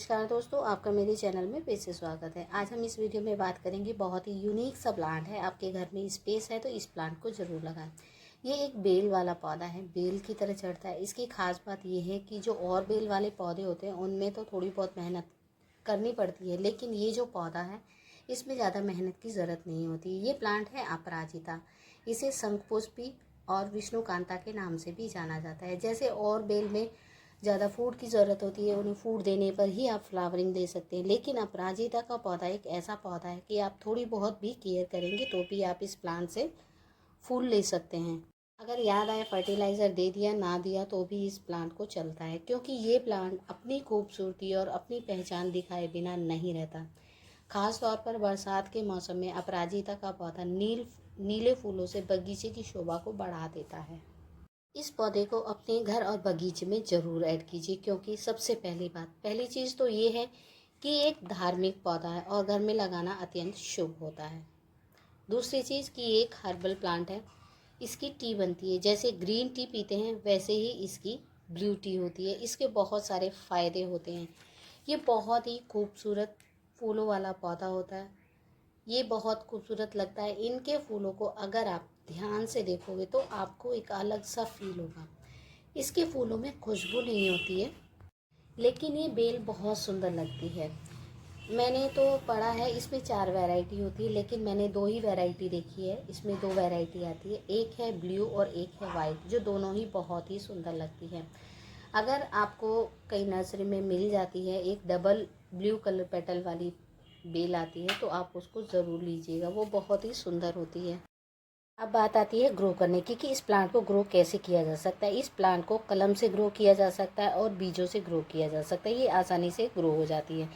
नमस्कार दोस्तों, आपका मेरे चैनल में फिर से स्वागत है। आज हम इस वीडियो में बात करेंगे, बहुत ही यूनिक सा प्लांट है। आपके घर में स्पेस है तो इस प्लांट को ज़रूर लगाएं। ये एक बेल वाला पौधा है, बेल की तरह चढ़ता है। इसकी खास बात ये है कि जो और बेल वाले पौधे होते हैं उनमें तो थोड़ी बहुत मेहनत करनी पड़ती है, लेकिन ये जो पौधा है इसमें ज़्यादा मेहनत की ज़रूरत नहीं होती। ये प्लांट है अपराजिता। इसे शंखपुष्पी और विष्णुकांता के नाम से भी जाना जाता है। जैसे और बेल में ज़्यादा फूड की ज़रूरत होती है, उन्हें फूड देने पर ही आप फ्लावरिंग दे सकते हैं, लेकिन अपराजिता का पौधा एक ऐसा पौधा है कि आप थोड़ी बहुत भी केयर करेंगे तो भी आप इस प्लांट से फूल ले सकते हैं। अगर याद आए फर्टिलाइज़र दे दिया ना दिया तो भी इस प्लांट को चलता है, क्योंकि ये प्लांट अपनी खूबसूरती और अपनी पहचान दिखाए बिना नहीं रहता। खास तौर पर बरसात के मौसम में अपराजिता का पौधा नीले फूलों से बगीचे की शोभा को बढ़ा देता है। इस पौधे को अपने घर और बगीचे में ज़रूर ऐड कीजिए, क्योंकि सबसे पहली चीज़ तो ये है कि एक धार्मिक पौधा है और घर में लगाना अत्यंत शुभ होता है। दूसरी चीज़ कि ये एक हर्बल प्लांट है। इसकी टी बनती है, जैसे ग्रीन टी पीते हैं वैसे ही इसकी ब्लू टी होती है। इसके बहुत सारे फ़ायदे होते हैं। ये बहुत ही खूबसूरत फूलों वाला पौधा होता है। ये बहुत खूबसूरत लगता है। इनके फूलों को अगर आप ध्यान से देखोगे तो आपको एक अलग सा फील होगा। इसके फूलों में खुशबू नहीं होती है, लेकिन ये बेल बहुत सुंदर लगती है। मैंने तो पढ़ा है इसमें 4 वैरायटी होती है, लेकिन मैंने 2 ही वैरायटी देखी है। इसमें 2 वैरायटी आती है, एक है ब्लू और एक है वाइट, जो दोनों ही बहुत ही सुंदर लगती है। अगर आपको कहीं नर्सरी में मिल जाती है एक डबल ब्लू कलर पेटल वाली बेल आती है तो आप उसको ज़रूर लीजिएगा, वो बहुत ही सुंदर होती है। अब बात आती है ग्रो करने की कि इस प्लांट को ग्रो कैसे किया जा सकता है। इस प्लांट को कलम से ग्रो किया जा सकता है और बीजों से ग्रो किया जा सकता है। ये आसानी से ग्रो हो जाती है।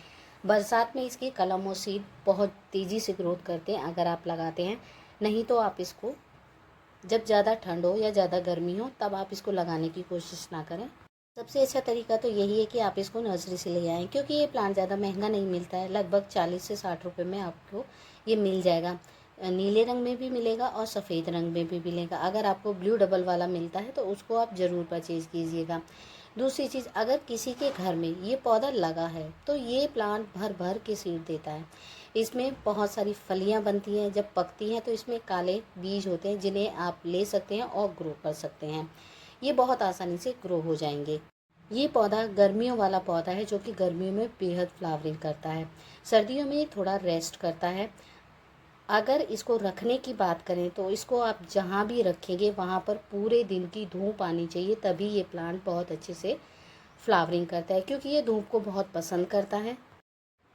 बरसात में इसकी कलम और सीड बहुत तेज़ी से ग्रोथ करते हैं अगर आप लगाते हैं। नहीं तो आप इसको जब ज़्यादा ठंड हो या ज़्यादा गर्मी हो तब आप इसको लगाने की कोशिश ना करें। सबसे अच्छा तरीका तो यही है कि आप इसको नर्सरी से ले आएँ, क्योंकि ये प्लांट ज़्यादा महंगा नहीं मिलता है। लगभग 40 से 60 रुपये में आपको ये मिल जाएगा। नीले रंग में भी मिलेगा और सफ़ेद रंग में भी मिलेगा। अगर आपको ब्लू डबल वाला मिलता है तो उसको आप ज़रूर परचेज़ कीजिएगा। दूसरी चीज़, अगर किसी के घर में ये पौधा लगा है तो ये प्लांट भर भर के सीड देता है। इसमें बहुत सारी फलियां बनती हैं। जब पकती हैं तो इसमें काले बीज होते हैं, जिन्हें आप ले सकते हैं और ग्रो कर सकते हैं। ये बहुत आसानी से ग्रो हो जाएंगे। ये पौधा गर्मियों वाला पौधा है, जो कि गर्मियों में बेहद फ्लावरिंग करता है। सर्दियों में ये थोड़ा रेस्ट करता है। अगर इसको रखने की बात करें तो इसको आप जहाँ भी रखेंगे वहाँ पर पूरे दिन की धूप आनी चाहिए, तभी ये प्लांट बहुत अच्छे से फ्लावरिंग करता है, क्योंकि ये धूप को बहुत पसंद करता है।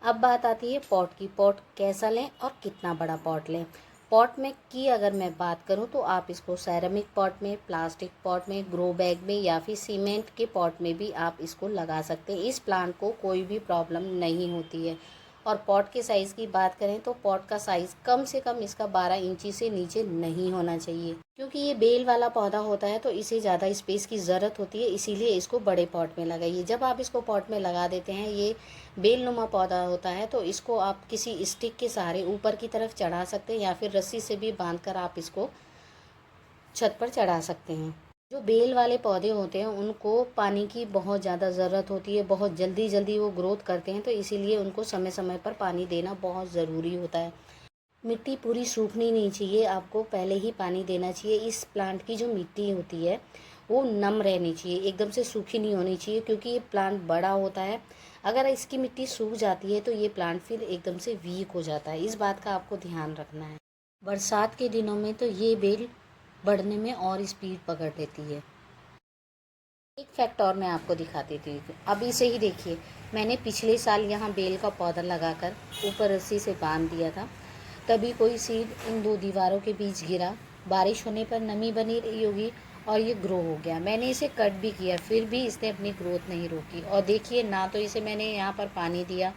अब बात आती है पॉट की। पॉट कैसा लें और कितना बड़ा पॉट लें। पॉट में की अगर मैं बात करूं तो आप इसको सेरेमिक पॉट में, प्लास्टिक पॉट में, ग्रो बैग में या फिर सीमेंट के पॉट में भी आप इसको लगा सकते हैं। इस प्लांट को कोई भी प्रॉब्लम नहीं होती है। और पॉट के साइज़ की बात करें तो पॉट का साइज़ कम से कम इसका 12 इंची से नीचे नहीं होना चाहिए, क्योंकि ये बेल वाला पौधा होता है तो इसे ज़्यादा स्पेस की ज़रूरत होती है, इसीलिए इसको बड़े पॉट में लगाइए। जब आप इसको पॉट में लगा देते हैं, ये बेलनुमा पौधा होता है तो इसको आप किसी स्टिक के सहारे ऊपर की तरफ चढ़ा सकते हैं या फिर रस्सी से भी बांधकर आप इसको छत पर चढ़ा सकते हैं। जो बेल वाले पौधे होते हैं उनको पानी की बहुत ज़्यादा ज़रूरत होती है, बहुत जल्दी जल्दी वो ग्रोथ करते हैं, तो इसीलिए उनको समय समय पर पानी देना बहुत ज़रूरी होता है। मिट्टी पूरी सूखनी नहीं चाहिए, आपको पहले ही पानी देना चाहिए। इस प्लांट की जो मिट्टी होती है वो नम रहनी चाहिए, एकदम से सूखी नहीं होनी चाहिए, क्योंकि ये प्लांट बड़ा होता है। अगर इसकी मिट्टी सूख जाती है तो ये प्लांट फिर एकदम से वीक हो जाता है। इस बात का आपको ध्यान रखना है। बरसात के दिनों में तो ये बेल बढ़ने में और स्पीड पकड़ लेती है। एक फैक्ट और मैं आपको दिखाती थी, अभी से ही देखिए। मैंने पिछले साल यहाँ बेल का पौधा लगाकर ऊपर रस्सी से बांध दिया था, तभी कोई सीड इन 2 दीवारों के बीच गिरा। बारिश होने पर नमी बनी रही होगी और ये ग्रो हो गया। मैंने इसे कट भी किया, फिर भी इसने अपनी ग्रोथ नहीं रोकी। और देखिए, ना तो इसे मैंने यहाँ पर पानी दिया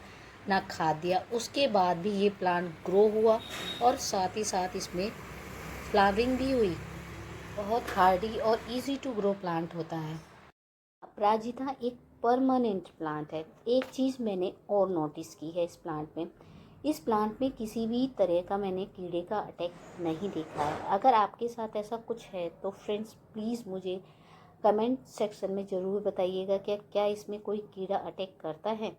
ना खाद दिया, उसके बाद भी ये प्लांट ग्रो हुआ और साथ ही साथ इसमें फ्लावरिंग भी हुई। बहुत हार्डी और इजी टू ग्रो प्लांट होता है। अपराजिता एक परमानेंट प्लांट है। एक चीज़ मैंने और नोटिस की है इस प्लांट में किसी भी तरह का मैंने कीड़े का अटैक नहीं देखा है। अगर आपके साथ ऐसा कुछ है तो फ्रेंड्स प्लीज़ मुझे कमेंट सेक्शन में ज़रूर बताइएगा कि क्या इसमें कोई कीड़ा अटैक करता है।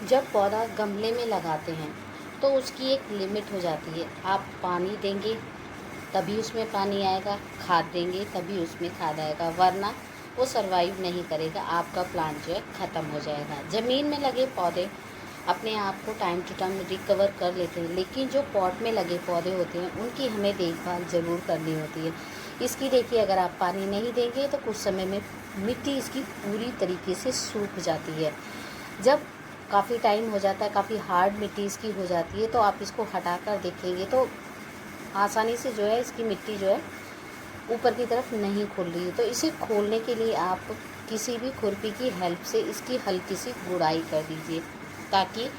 जब पौधा गमले में लगाते हैं तो उसकी एक लिमिट हो जाती है। आप पानी देंगे तभी उसमें पानी आएगा, खाद देंगे तभी उसमें खाद आएगा, वरना वो सरवाइव नहीं करेगा, आपका प्लांट जो है ख़त्म हो जाएगा। ज़मीन में लगे पौधे अपने आप को टाइम टू टाइम रिकवर कर लेते हैं, लेकिन जो पॉट में लगे पौधे होते हैं उनकी हमें देखभाल ज़रूर करनी होती है। इसकी देखिए, अगर आप पानी नहीं देंगे तो कुछ समय में मिट्टी इसकी पूरी तरीके से सूख जाती है। जब काफ़ी टाइम हो जाता है, काफ़ी हार्ड मिट्टी इसकी हो जाती है, तो आप इसको हटा कर देखेंगे तो आसानी से जो है इसकी मिट्टी जो है ऊपर की तरफ नहीं खुल रही है। तो इसे खोलने के लिए आप किसी भी खुरपी की हेल्प से इसकी हल्की सी गुड़ाई कर दीजिए, ताकि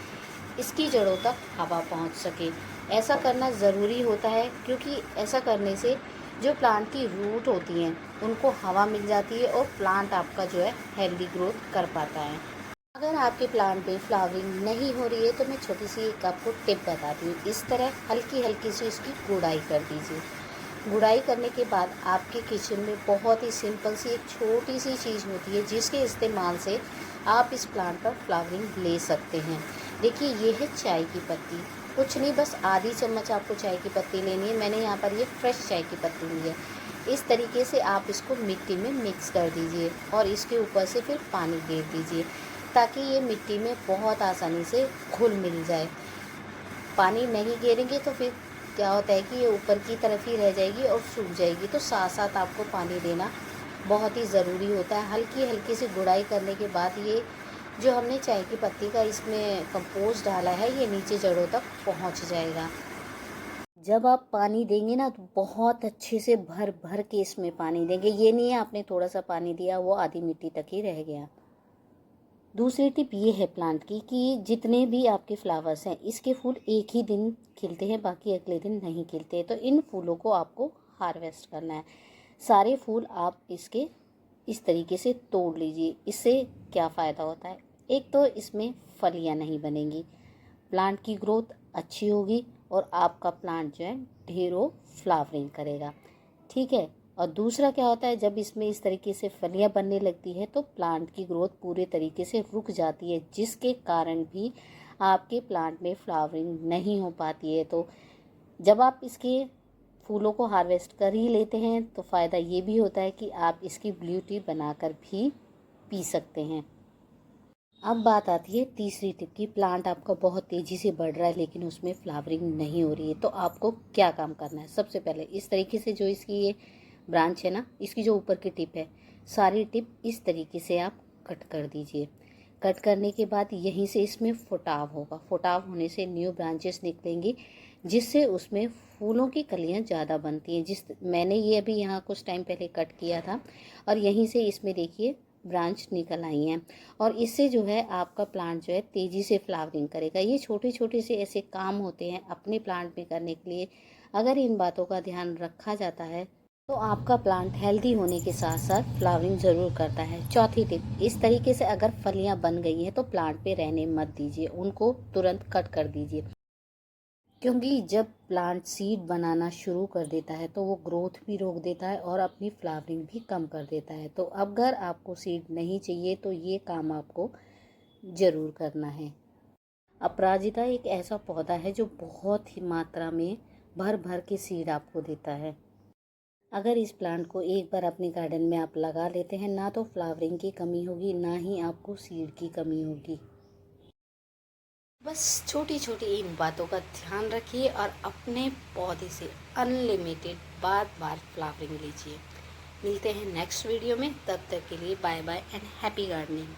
इसकी जड़ों तक हवा पहुंच सके। ऐसा करना ज़रूरी होता है, क्योंकि ऐसा करने से जो प्लांट की रूट होती हैं उनको हवा मिल जाती है और प्लांट आपका जो है हेल्दी ग्रोथ कर पाता है। अगर आपके प्लांट में फ्लावरिंग नहीं हो रही है तो मैं छोटी सी एक आपको टिप बताती हूँ। इस तरह हल्की हल्की सी इसकी गुड़ाई कर दीजिए। गुड़ाई करने के बाद आपके किचन में बहुत ही सिंपल सी एक छोटी सी चीज़ होती है जिसके इस्तेमाल से आप इस प्लांट पर फ्लावरिंग ले सकते हैं। देखिए, ये है चाय की पत्ती। कुछ नहीं, बस आधी चम्मच आपको चाय की पत्ती लेनी है। मैंने यहाँ पर ये फ्रेश चाय की पत्ती ली है। इस तरीके से आप इसको मिट्टी में मिक्स कर दीजिए और इसके ऊपर से फिर पानी दे दीजिए, ताकि ये मिट्टी में बहुत आसानी से घुल मिल जाए। पानी नहीं गिरेंगे तो फिर क्या होता है कि ये ऊपर की तरफ ही रह जाएगी और सूख जाएगी। तो साथ साथ आपको पानी देना बहुत ही ज़रूरी होता है। हल्की हल्की सी गुड़ाई करने के बाद ये जो हमने चाय की पत्ती का इसमें कंपोस्ट डाला है, ये नीचे जड़ों तक पहुंच जाएगा। जब आप पानी देंगे ना तो बहुत अच्छे से भर भर के इसमें पानी देंगे। ये नहीं है आपने थोड़ा सा पानी दिया वो आधी मिट्टी तक ही रह गया। दूसरी टिप ये है प्लांट की कि जितने भी आपके फ्लावर्स हैं इसके फूल एक ही दिन खिलते हैं, बाकी अगले दिन नहीं खिलते। तो इन फूलों को आपको हार्वेस्ट करना है। सारे फूल आप इसके इस तरीके से तोड़ लीजिए। इससे क्या फ़ायदा होता है? एक तो इसमें फलियां नहीं बनेंगी, प्लांट की ग्रोथ अच्छी होगी और आपका प्लांट जो है ढेरों फ्लावरिंग करेगा। ठीक है। और दूसरा क्या होता है, जब इसमें इस तरीके से फलियां बनने लगती है तो प्लांट की ग्रोथ पूरे तरीके से रुक जाती है, जिसके कारण भी आपके प्लांट में फ्लावरिंग नहीं हो पाती है। तो जब आप इसके फूलों को हार्वेस्ट कर ही लेते हैं तो फ़ायदा ये भी होता है कि आप इसकी ब्लू टी बनाकर भी पी सकते हैं। अब बात आती है तीसरी टिप की। प्लांट आपका बहुत तेज़ी से बढ़ रहा है लेकिन उसमें फ्लावरिंग नहीं हो रही है, तो आपको क्या काम करना है? सबसे पहले इस तरीके से जो इसकी ये ब्रांच है ना, इसकी जो ऊपर की टिप है, सारी टिप इस तरीके से आप कट कर दीजिए। कट करने के बाद यहीं से इसमें फुटाव होगा। फुटाव होने से न्यू ब्रांचेस निकलेंगी, जिससे उसमें फूलों की कलियां ज़्यादा बनती हैं। मैंने ये अभी यहाँ कुछ टाइम पहले कट किया था और यहीं से इसमें देखिए ब्रांच निकल आई हैं और इससे जो है आपका प्लांट जो है तेज़ी से फ्लावरिंग करेगा। ये छोटे छोटे से ऐसे काम होते हैं अपने प्लांट में करने के लिए। अगर इन बातों का ध्यान रखा जाता है तो आपका प्लांट हेल्दी होने के साथ साथ फ्लावरिंग ज़रूर करता है। चौथी टिप, इस तरीके से अगर फलियां बन गई हैं तो प्लांट पे रहने मत दीजिए, उनको तुरंत कट कर दीजिए, क्योंकि जब प्लांट सीड बनाना शुरू कर देता है तो वो ग्रोथ भी रोक देता है और अपनी फ्लावरिंग भी कम कर देता है। तो अगर आपको सीड नहीं चाहिए तो ये काम आपको ज़रूर करना है। अपराजिता एक ऐसा पौधा है जो बहुत ही मात्रा में भर भर के सीड आपको देता है। अगर इस प्लांट को एक बार अपने गार्डन में आप लगा लेते हैं, ना तो फ्लावरिंग की कमी होगी ना ही आपको सीड की कमी होगी। बस छोटी छोटी इन बातों का ध्यान रखिए और अपने पौधे से अनलिमिटेड बार बार फ्लावरिंग लीजिए। मिलते हैं नेक्स्ट वीडियो में, तब तक के लिए bye bye and happy gardening.